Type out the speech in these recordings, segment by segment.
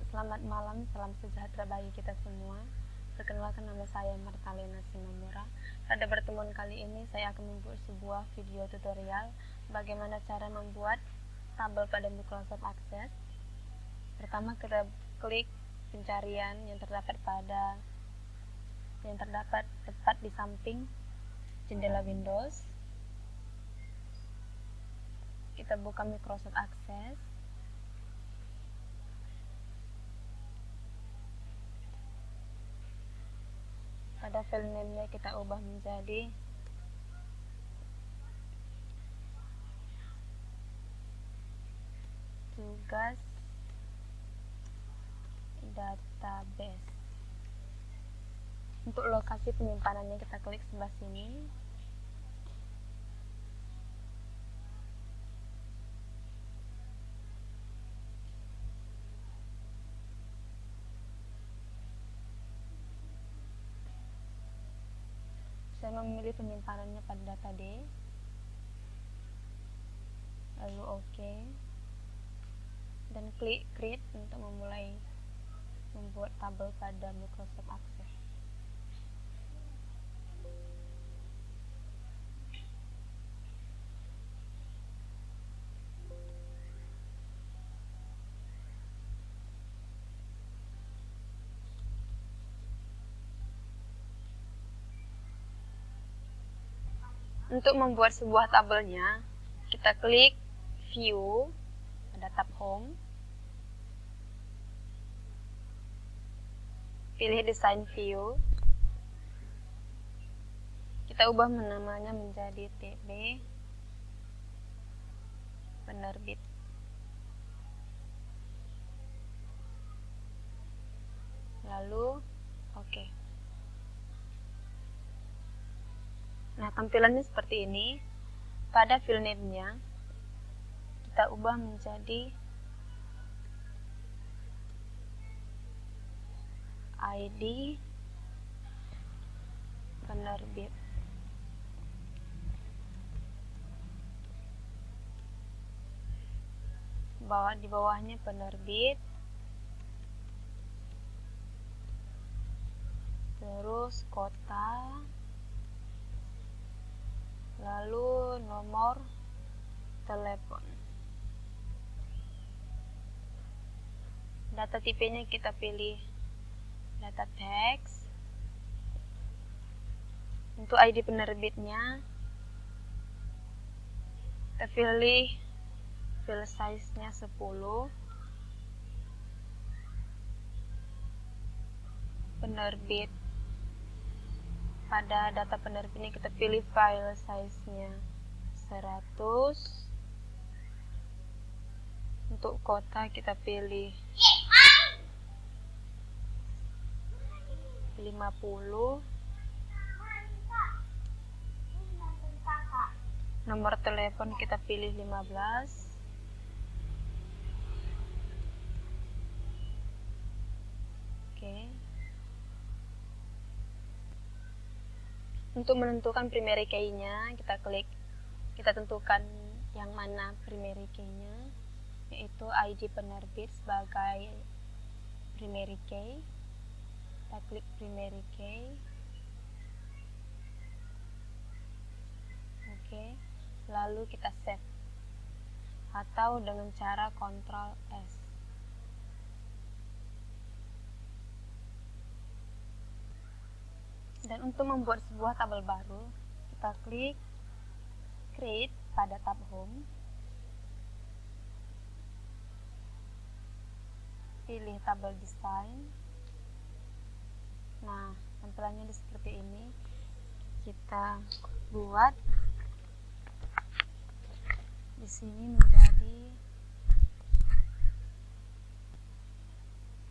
Selamat malam, salam sejahtera bagi kita semua. Perkenalkan, nama saya Martalena Simamura. Pada pertemuan kali ini saya akan membuat sebuah video tutorial bagaimana cara membuat tabel pada Microsoft Access. Pertama, kita klik pencarian yang terdapat tepat di samping jendela Windows. Kita buka Microsoft Access. Pada file name-nya kita ubah menjadi tugas database. Untuk lokasi penyimpanannya kita klik sebelah sini. Saya memilih penyimpanannya pada data D, lalu OK, dan klik Create untuk memulai membuat tabel pada Microsoft Access. Untuk membuat sebuah tabelnya, kita klik View pada tab Home, pilih Design View, kita ubah namanya menjadi TB penerbit. Lalu OK. Nah, tampilannya seperti ini. Pada file name-nya kita ubah menjadi ID penerbit. Di bawahnya penerbit, terus kota, lalu nomor telepon. Data tipenya kita pilih data teks. Untuk ID penerbitnya kita pilih file size-nya 10. Penerbit, pada data penerbit ini kita pilih file size-nya 100. Untuk kota kita pilih 50. Nomor telepon kita pilih 15. Oke. Untuk menentukan primary key-nya, kita tentukan yang mana primary key-nya, yaitu ID penerbit sebagai primary key. Kita klik primary key. Oke. Lalu kita save atau dengan cara Ctrl S. Dan untuk membuat sebuah tabel baru, kita klik Create pada tab Home, pilih tabel Design. Nah, tampilannya seperti ini. Kita buat di sini menjadi,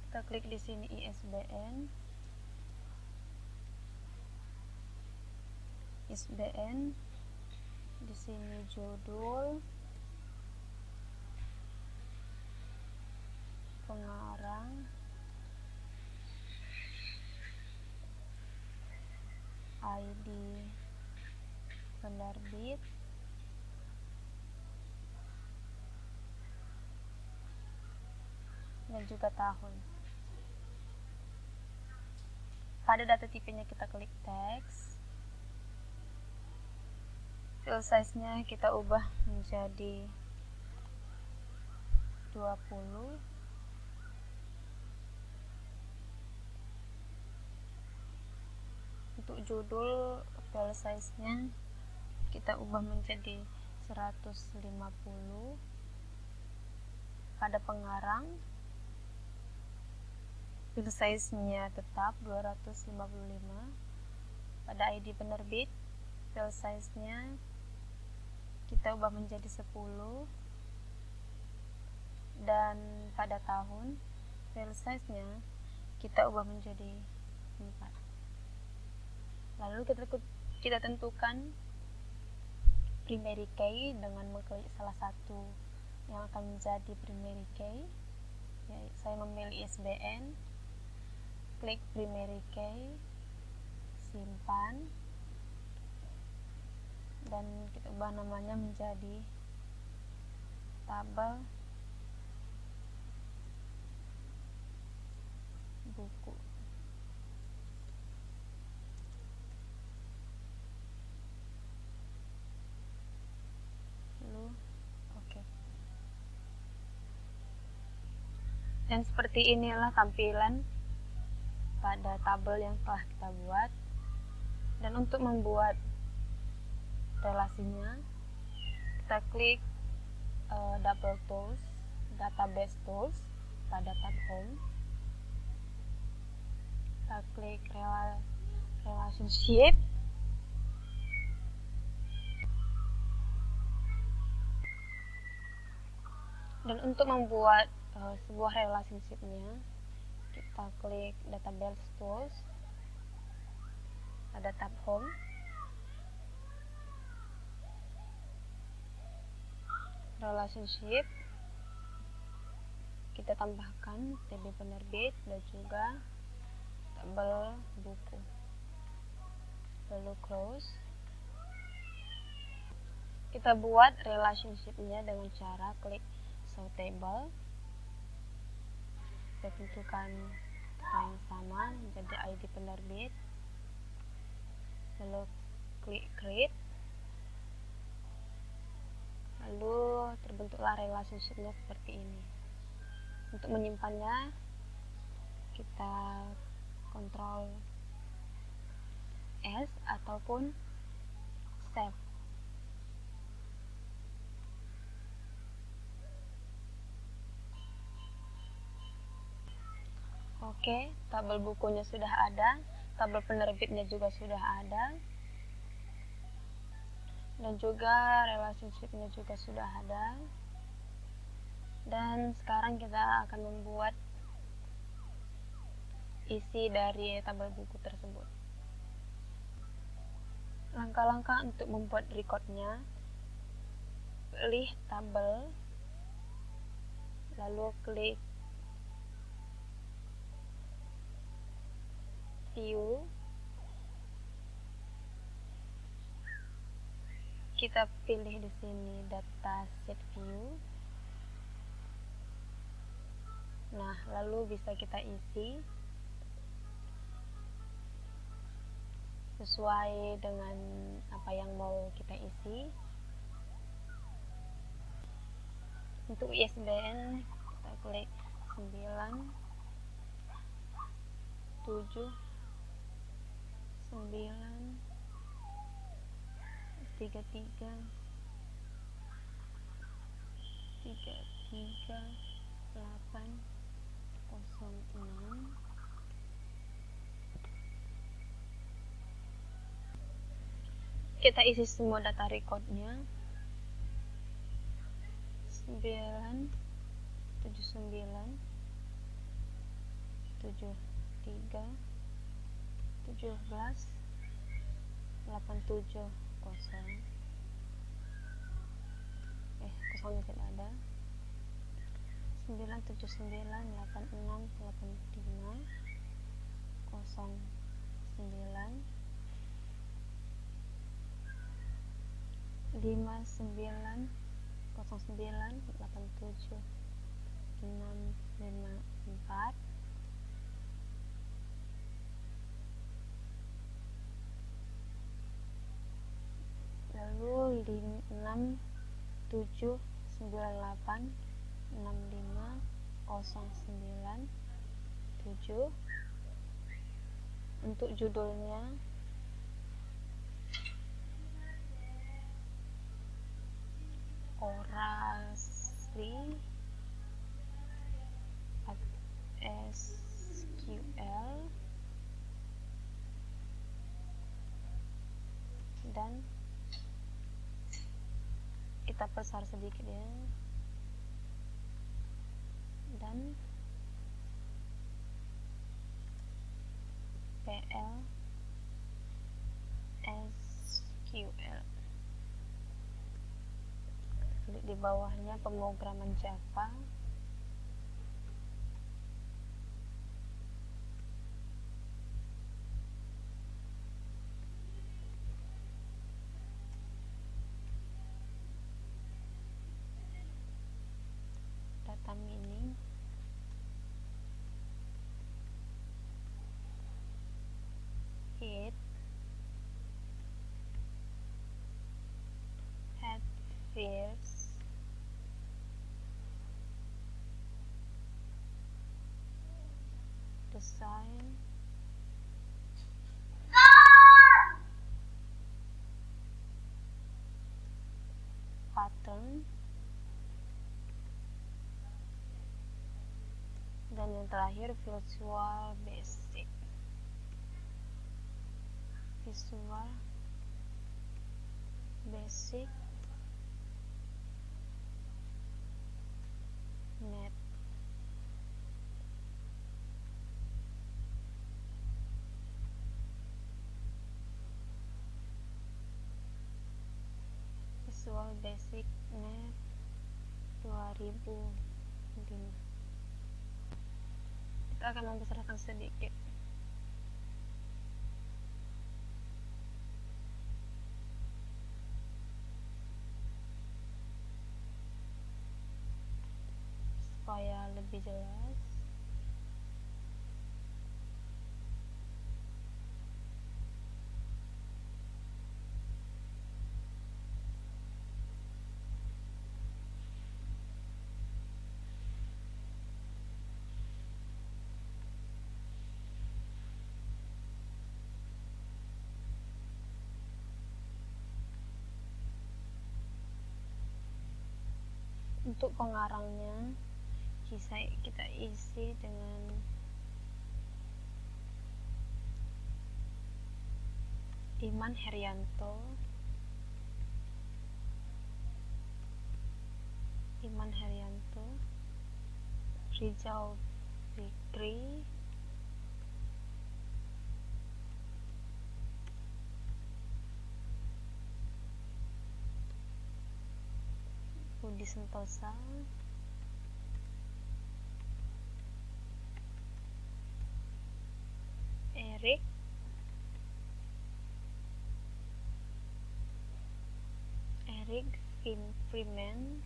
kita klik di sini ISBN, di sini judul, pengarang, ID penerbit, dan juga tahun. Pada data tipenya kita klik teks, fill size-nya kita ubah menjadi 20. Untuk judul, fill size-nya kita ubah menjadi 150. Pada pengarang, fill size-nya tetap 255. Pada ID penerbit, fill size-nya kita ubah menjadi 10. Dan pada tahun, fill size-nya kita ubah menjadi 4. Lalu kita tentukan primary key dengan mengklik salah satu yang akan menjadi primary key. Ya, saya memilih ISBN, klik primary key, simpan, dan kita ubah namanya menjadi tabel buku. Lalu oke. Dan seperti inilah tampilan pada tabel yang telah kita buat. Dan untuk membuat relasinya, kita klik double tools, database tools pada tab home. Kita klik relationship, dan untuk membuat sebuah relationship-nya, kita klik database tools pada tab home. Relationship, kita tambahkan TB penerbit dan juga tabel buku. Lalu close. Kita buat relationship-nya dengan cara klik show table. Kita tentukan kata yang sama menjadi ID penerbit. Lalu klik create. Lalu terbentuklah relationship-nya seperti ini. Untuk menyimpannya, kita Ctrl S ataupun save. Oke, tabel bukunya sudah ada, tabel penerbitnya juga sudah ada, dan juga relationship-nya juga sudah ada. Dan sekarang kita akan membuat isi dari tabel buku tersebut. Langkah-langkah untuk membuat recordnya: pilih tabel, lalu klik view. Kita pilih di sini data set view. Nah, lalu bisa kita isi sesuai dengan apa yang mau kita isi. Untuk ISBN, kita klik 9 7 9 3 3 8 06. Kita isi semua data recordnya. 9 79 73 17 87 kosong. Kosongnya tidak ada. 979 86 85 09 59 09 87 65 di 6798650907. Untuk judulnya orasi SQL, dan kita besar sedikit ya, dan PL SQL. Klik di bawahnya pemrograman Java. Data mining, it had fields design pattern, dan yang terakhir Visual Basic Net. Visual Basic Net 2005. Kita akan membesarkan sedikit. Supaya lebih jelas. Untuk pengarangnya kita isi dengan Iman Herianto, Rizal Fikri, Budi Sentosa, Erik Freeman,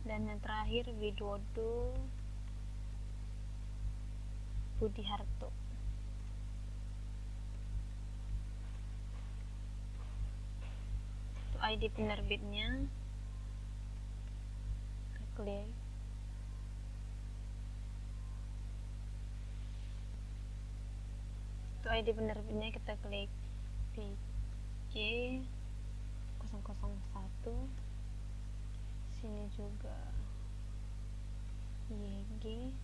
dan yang terakhir Widodo Budiharto. Untuk ID penerbitnya kita klik. Untuk ID penerbitnya kita klik PJ 001. Sini juga YG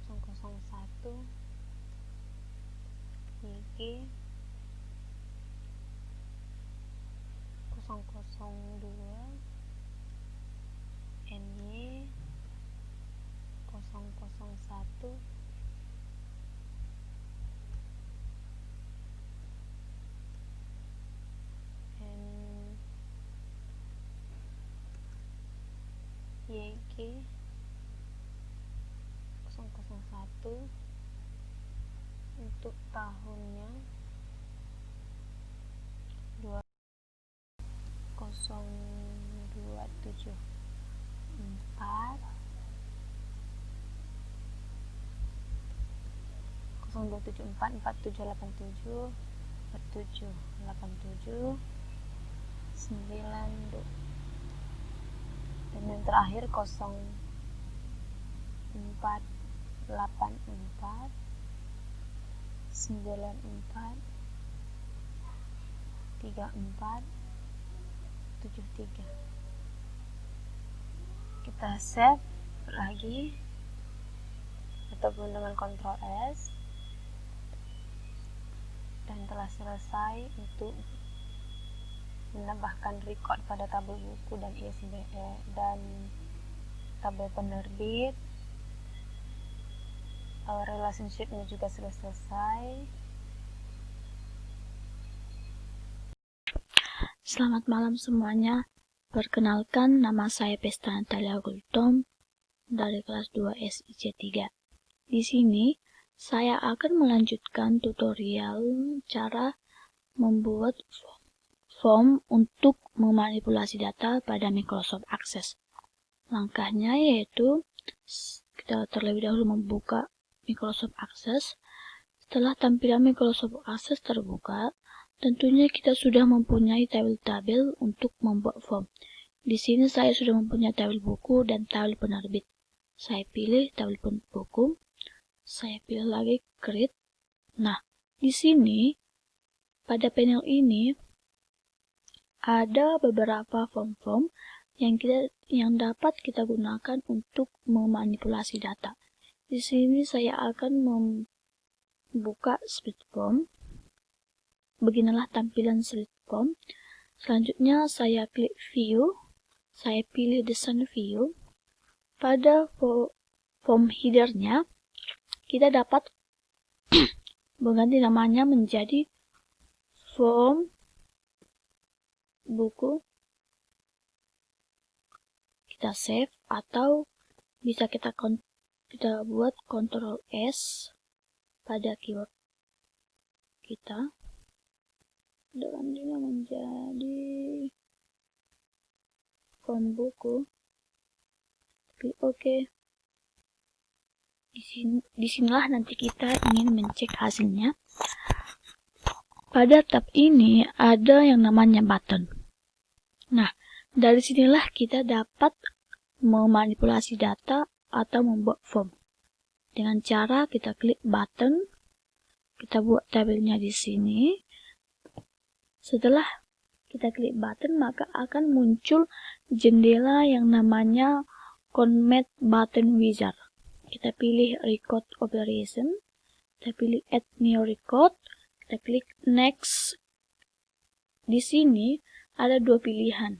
001, YG 002, NY 001, YG 001. Untuk tahunnya 0274, 0274 4787 4787 92, dan yang terakhir 0484 94 34 73. Kita save lagi ataupun dengan Ctrl S, dan telah selesai untuk menambahkan record pada tabel buku dan ISBN dan tabel penerbit. Relationship-nya juga sudah selesai. Selamat malam semuanya. Perkenalkan, nama saya Pesta Natalia Gultom dari kelas 2 SIC 3. Di sini saya akan melanjutkan tutorial cara membuat form untuk memanipulasi data pada Microsoft Access. Langkahnya yaitu kita terlebih dahulu membuka Microsoft Access. Setelah tampilan Microsoft Access terbuka, tentunya kita sudah mempunyai tabel-tabel untuk membuat form. Di sini saya sudah mempunyai tabel buku dan tabel penerbit. Saya pilih tabel buku. Saya pilih lagi create. Nah, di sini pada panel ini ada beberapa form-form yang dapat kita gunakan untuk memanipulasi data. Di sini saya akan membuka split form. Beginilah tampilan split form. Selanjutnya saya klik view. Saya pilih design view. Pada form header-nya kita dapat mengganti namanya menjadi form buku. Kita save atau bisa kita buat Ctrl S pada keyword kita. Gantinya menjadi form buku. Klik OK. Disinilah nanti kita ingin mencek hasilnya. Pada tab ini ada yang namanya button. Nah, dari sinilah kita dapat memanipulasi data atau membuat form. Dengan cara kita klik button, kita buat tabelnya di sini. Setelah kita klik button, maka akan muncul jendela yang namanya Combat Button Wizard. Kita pilih Record Operation, kita pilih Add New Record, kita klik Next. Di sini ada dua pilihan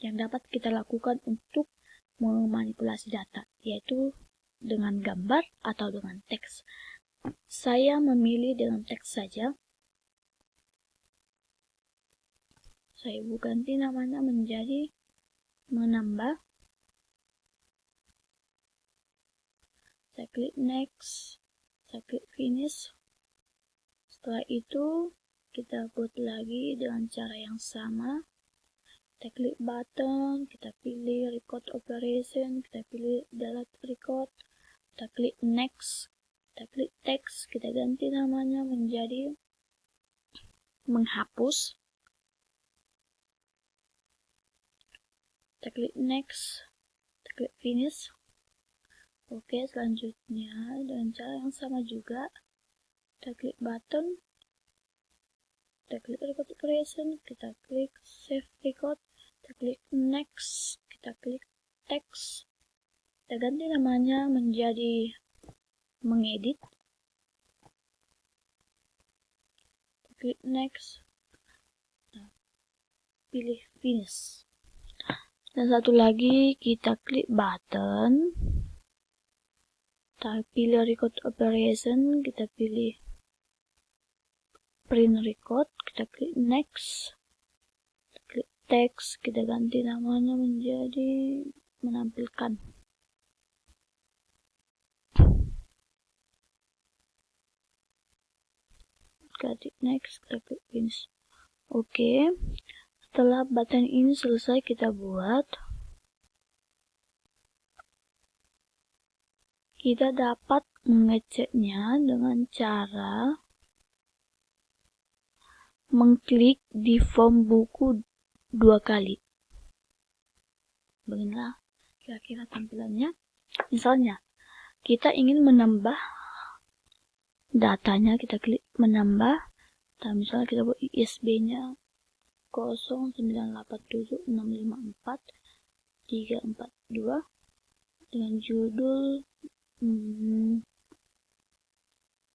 yang dapat kita lakukan untuk memanipulasi data, yaitu dengan gambar atau dengan teks. Saya memilih dengan teks saja. Saya ganti namanya menjadi menambah. Saya klik next, saya klik finish. Setelah itu kita buat lagi dengan cara yang sama. Kita klik button, kita pilih record operation, kita pilih delete record, kita klik next, kita klik text, kita ganti namanya menjadi menghapus. Kita klik next, kita klik finish. Oke, selanjutnya dengan cara yang sama juga, kita klik button, kita klik record operation, kita klik save record, kita klik next, kita klik text, kita ganti namanya menjadi mengedit, kita klik next, nah, pilih finish. Dan satu lagi kita klik button, kita pilih record operation, kita pilih print record, kita klik next, kita klik text, kita ganti namanya menjadi menampilkan. Kita klik next, kita klik finish. Oke, setelah button ini selesai kita buat, kita dapat mengeceknya dengan cara mengklik di form buku 2 kali. Beginilah kira-kira tampilannya. Misalnya, kita ingin menambah datanya, kita klik menambah. Nah, misalnya kita buat ISB-nya 0987654 342 dengan judul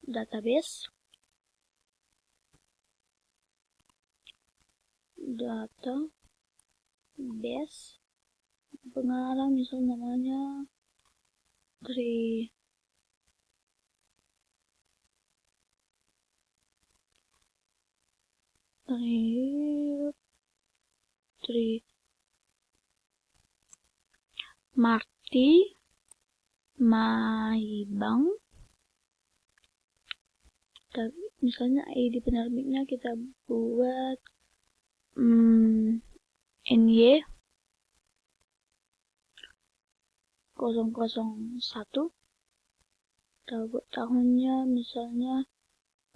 database pengarang, misalnya namanya Tri Marty Maibang. Misalnya ID penerbitnya kita buat NY 001. Kita buat tahunnya misalnya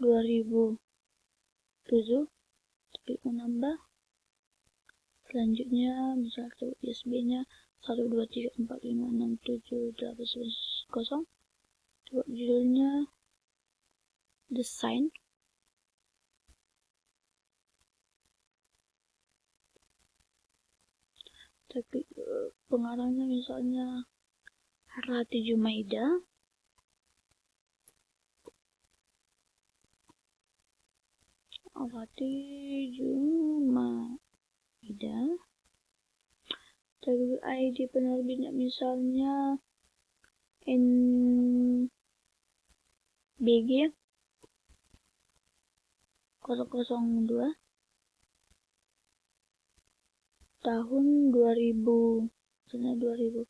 2007. Klik menambah. Selanjutnya misalnya kita buat ISB-nya 12345678910. Buat judulnya desain. Tapi pengarangnya misalnya Harati Jumaida. Tapi ID penerbitnya misalnya NBG 002 tahun 2000, misalnya 2008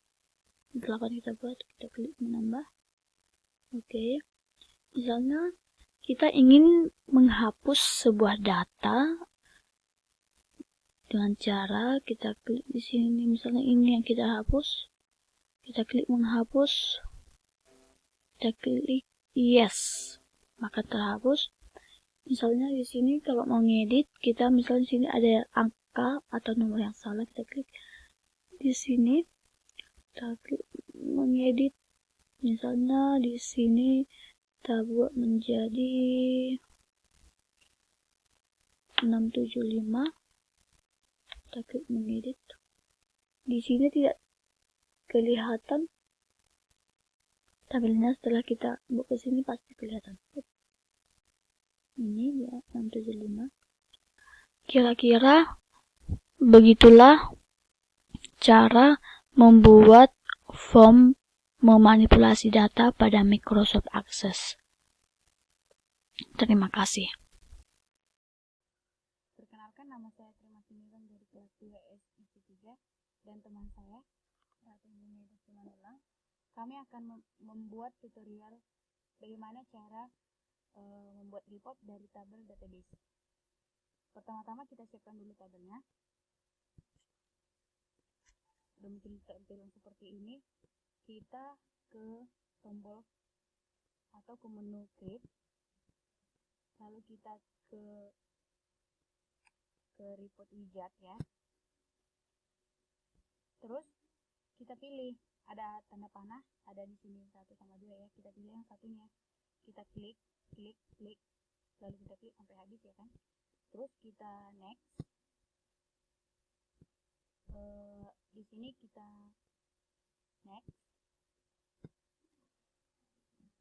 kita buat, kita klik menambah. Oke. Misalnya kita ingin menghapus sebuah data dengan cara kita klik di sini, misalnya ini yang kita hapus, kita klik menghapus, kita klik yes, maka terhapus. Misalnya di sini kalau mau ngedit, kita misalnya di sini ada angka atau nomor yang salah, kita klik di sini, kita klik mengedit. Misalnya di sini kita buat menjadi 675. Kita klik mengedit. Di sini tidak kelihatan tabelnya, setelah kita buat ke sini pasti kelihatan. Ini ya 675. Kira-kira begitulah cara membuat form memanipulasi data pada Microsoft Access. Terima kasih. Perkenalkan, nama saya Trimasih Nizam dari kelas 2 SIC3 dan teman saya Ratu Jumaida Simanula. Kami akan membuat tutorial bagaimana cara membuat report dari tabel database. Pertama-tama kita siapkan dulu tabelnya. Sudah mungkin tampilan seperti ini. Kita ke tombol atau ke menu create. Lalu kita ke report widget ya. Terus kita pilih, ada tanda panah, ada di sini 1 sama 2 ya. Kita pilih yang satunya. Kita klik, lalu kita klik sampai habis ya kan. Terus kita next. Di sini kita next.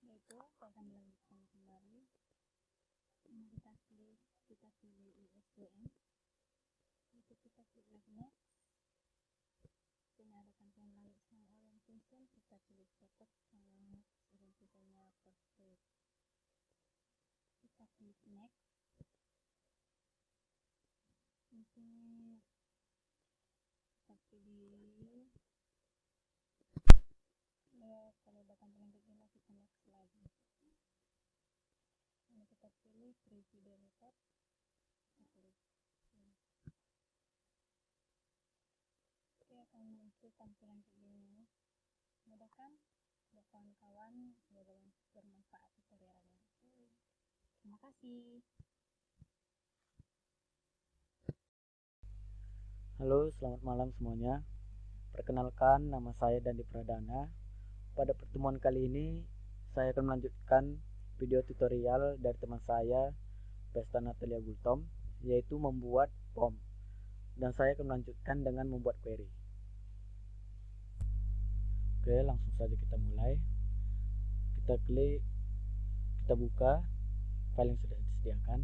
Yaitu saya akan melanjutkan kembali. Ini kita pilih ISBN. Itu kita klik lagi next. Ini ada tampilan lalu sama orientation. Kita pilih cetak sama orientasinya perfect. Kita klik next. Di sini kita pilih kalau ada tampilan begini kita next lagi. Ini kita pilih preview the report. Kita klik Oke, akan muncul tampilan begini. Mudah kan? buat kawan-kawan. Semoga bermanfaat tutorialnya. Terima kasih. Halo, selamat malam semuanya. Perkenalkan, nama saya Dandi Pradana. Pada pertemuan kali ini, saya akan melanjutkan video tutorial dari teman saya, Pesta Natalia Gultom, yaitu membuat form. Dan saya akan melanjutkan dengan membuat query. Oke, langsung saja kita mulai. Kita buka file yang sudah disediakan.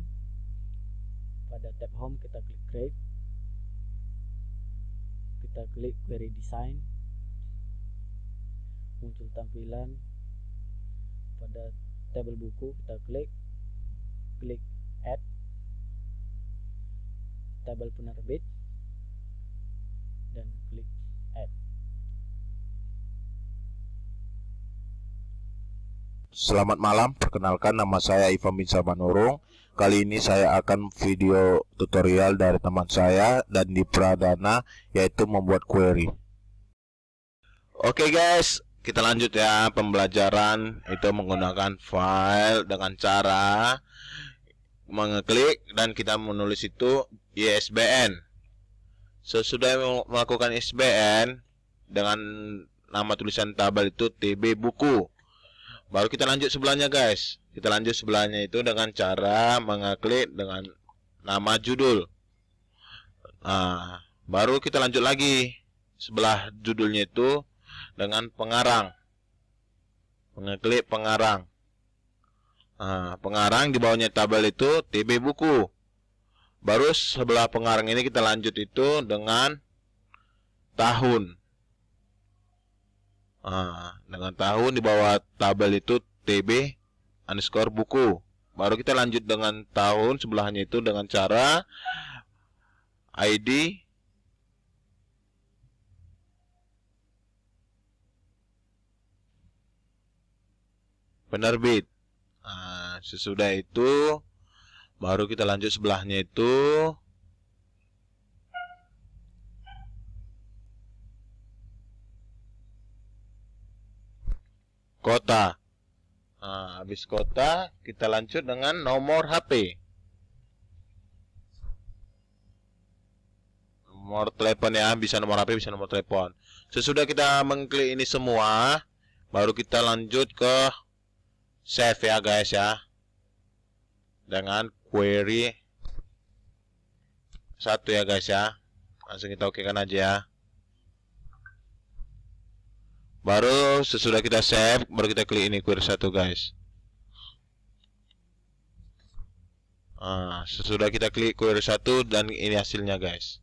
Pada tab home kita klik create. Kita klik query design. Muncul tampilan. Pada tabel buku kita klik add. Tabel penerbit dan klik add. Selamat malam, perkenalkan nama saya Ivan bin Sabanurung. Kali ini saya akan video tutorial dari teman saya Dandi Pradana, yaitu membuat query. Oke guys, kita lanjut ya pembelajaran itu menggunakan file dengan cara mengeklik dan kita menulis itu ISBN. Sesudah melakukan ISBN dengan nama tulisan tabel itu TB buku. Baru kita lanjut sebelahnya guys. Kita lanjut sebelahnya itu dengan cara mengeklik dengan nama judul. Baru kita lanjut lagi sebelah judulnya itu dengan pengarang. Mengeklik pengarang. Pengarang di bawahnya tabel itu TB buku. Baru sebelah pengarang ini kita lanjut itu dengan tahun. Dengan tahun di bawah tabel itu TB underscore buku. Baru kita lanjut dengan tahun sebelahnya itu dengan cara ID penerbit. Sesudah itu baru kita lanjut sebelahnya itu kota. Habis kota kita lanjut dengan nomor HP. Nomor telepon ya, bisa nomor HP, bisa nomor telepon. Sesudah kita mengklik ini semua, baru kita lanjut ke save ya guys ya. Dengan query 1 ya guys ya. Langsung kita okekan aja ya. Baru sesudah kita save, baru kita klik ini query 1 guys. Sesudah kita klik query 1 dan ini hasilnya guys.